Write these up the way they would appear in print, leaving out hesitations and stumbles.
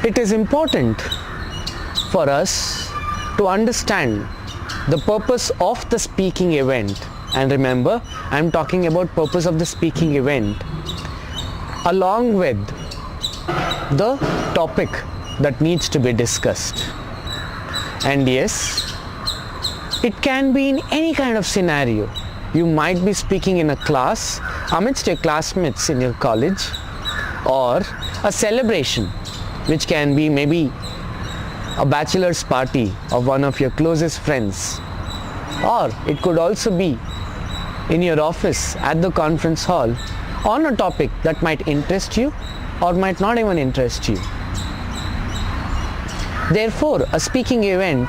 it is important for us to understand the purpose of the speaking event. And remember, I am talking about purpose of the speaking event along with the topic that needs to be discussed. And yes, it can be in any kind of scenario. You might be speaking in a class amidst your classmates in your college, or a celebration which can be maybe a bachelor's party of one of your closest friends, or it could also be in your office at the conference hall on a topic that might interest you or might not even interest you. Therefore, a speaking event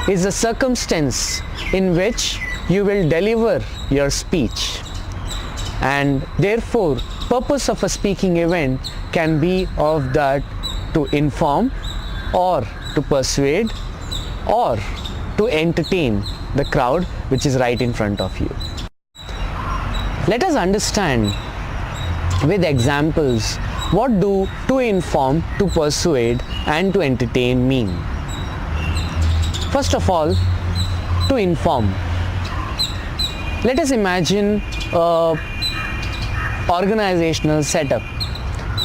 is a circumstance in which you will deliver your speech, and therefore purpose of a speaking event can be of that to inform or to persuade or to entertain the crowd which is right in front of you. Let us understand with examples what do to inform, to persuade and to entertain mean. First of all, to inform. Let us imagine a organizational setup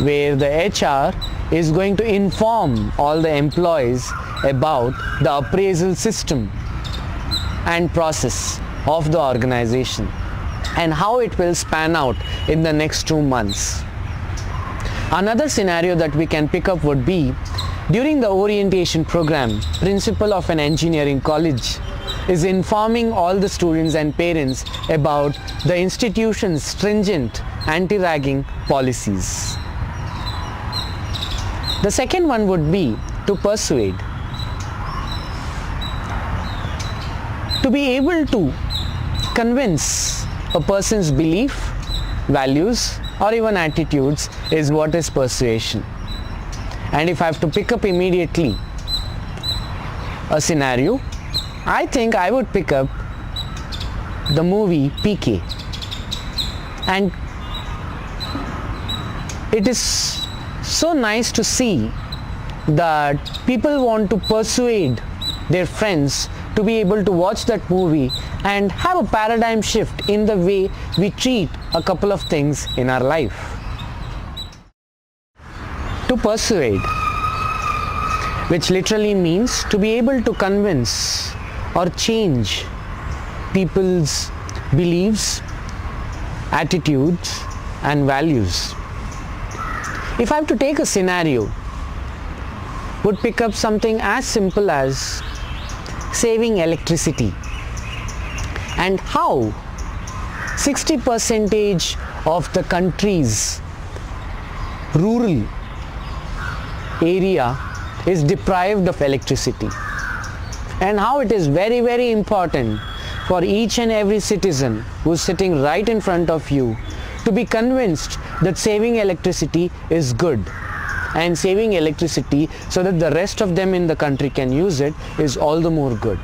where the HR is going to inform all the employees about the appraisal system and process of the organization and how it will span out in the next 2 months. Another scenario that we can pick up would be during the orientation program, principal of an engineering college is informing all the students and parents about the institution's stringent anti-ragging policies. The second one would be to persuade. To be able to convince a person's belief, values or even attitudes is what is persuasion. And if I have to pick up immediately a scenario, I think I would pick up the movie PK. And it is so nice to see that people want to persuade their friends to be able to watch that movie and have a paradigm shift in the way we treat a couple of things in our life. To persuade, which literally means to be able to convince or change people's beliefs, attitudes and values. If I have to take a scenario, would pick up something as simple as saving electricity and how 60% of the country's rural area is deprived of electricity, and how it is very, very important for each and every citizen who is sitting right in front of you to be convinced that saving electricity is good, and saving electricity so that the rest of them in the country can use it is all the more good.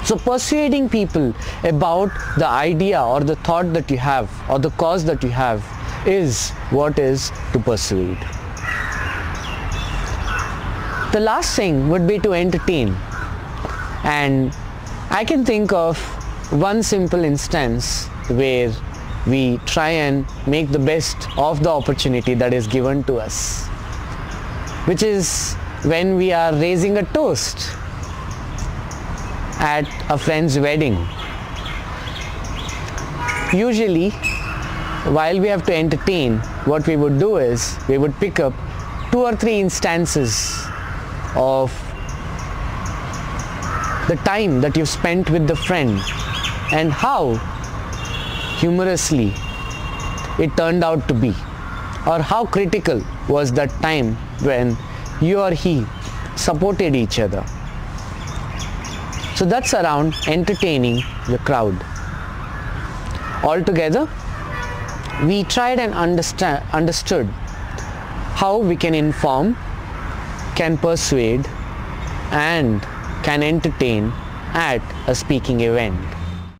So persuading people about the idea or the thought that you have or the cause that you have is what is to persuade. The last thing would be to entertain, and I can think of one simple instance where we try and make the best of the opportunity that is given to us, which is when we are raising a toast at a friend's wedding. Usually, while we have to entertain, what we would do is we would pick up 2 or 3 instances of the time that you spent with the friend and how humorously it turned out to be, or how critical was that time when you or he supported each other. So that's around entertaining the crowd. Altogether, we tried and understood how we can inform, can persuade and can entertain at a speaking event.